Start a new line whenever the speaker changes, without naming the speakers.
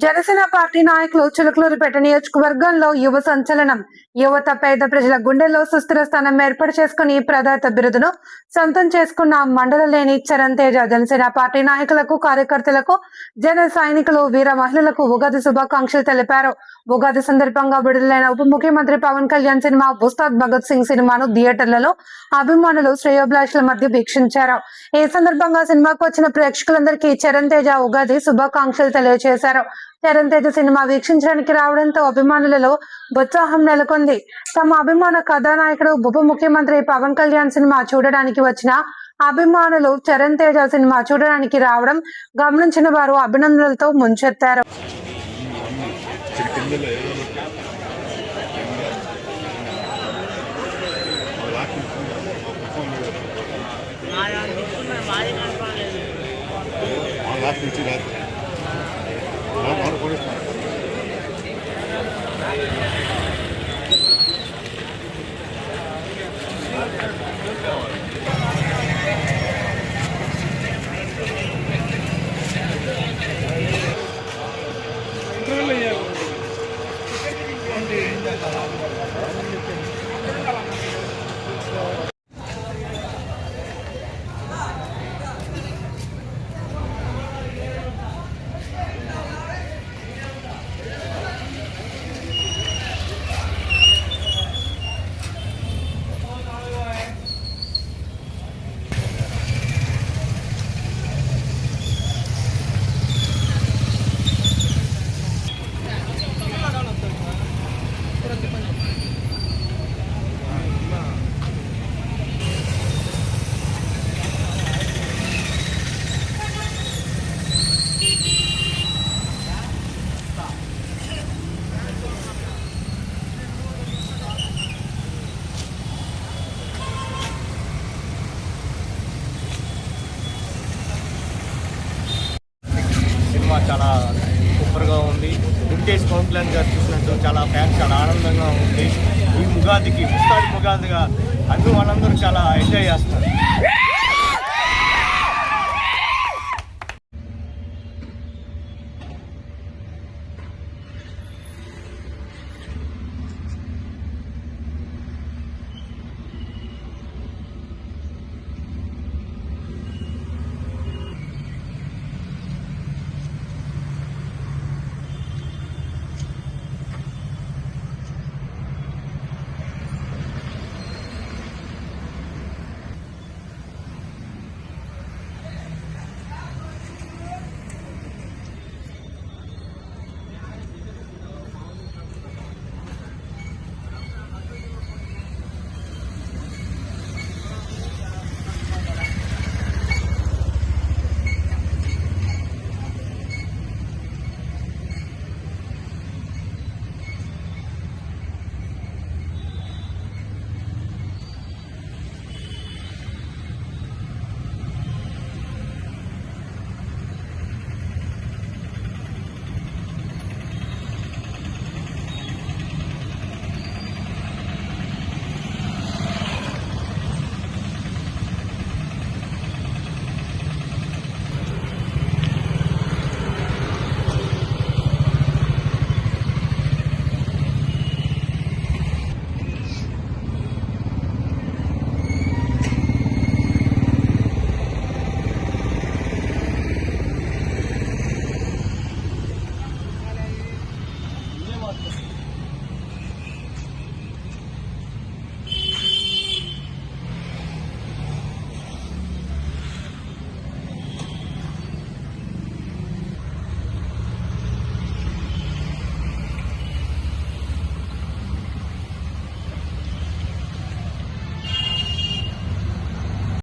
Janasena party నాయకులు చిలకలూరిపేట నియోజకవర్గంలో యువ సంచలనం. యువత పేద ప్రజల గుండెల్లో సుస్థిర స్థానం ఏర్పాటు చేసుకుని ప్రదాత బిరుదును సొంతం చేసుకున్న మండల లేని చరణ్ తేజ జనసేన పార్టీ నాయకులకు, కార్యకర్తలకు, జన సైనికులు, వీర మహిళలకు ఉగాది శుభాకాంక్షలు తెలిపారు. ఉగాది సందర్భంగా విడుదలైన ఉప ముఖ్యమంత్రి పవన్ కళ్యాణ్ సినిమా ఉస్తాద్ భగత్ సింగ్ సినిమాను థియేటర్లలో అభిమానులు, శ్రేయోభిలాషుల మధ్య వీక్షించారు. ఈ సందర్భంగా సినిమాకు వచ్చిన ప్రేక్షకులందరికీ చరణ్ తేజ ఉగాది శుభాకాంక్షలు తెలియజేశారు. చరణ్ తేజ సినిమా వీక్షించడానికి రావడంతో అభిమానులలో ఉత్సాహం నెలకొంది. తమ అభిమాన కథానాయకుడు ఉప ముఖ్యమంత్రి పవన్ కళ్యాణ్ సినిమా చూడడానికి వచ్చిన అభిమానులు చరణ్ తేజ సినిమా చూడడానికి రావడం గమనించిన వారు అభినందనలతో ముంచెత్తారు.
చాలా సూపర్గా ఉంది. వెంకటేష్ పవన్ కళ్యాణ్ గారు చూసినట్టు చాలా ఫ్యాన్స్ చాలా ఆనందంగా ఉంది. ఈ ఉగాదికి ఉస్తాద్ ఉగాదిగా అభిమానులందరూ చాలా ఎంజాయ్ చేస్తారు.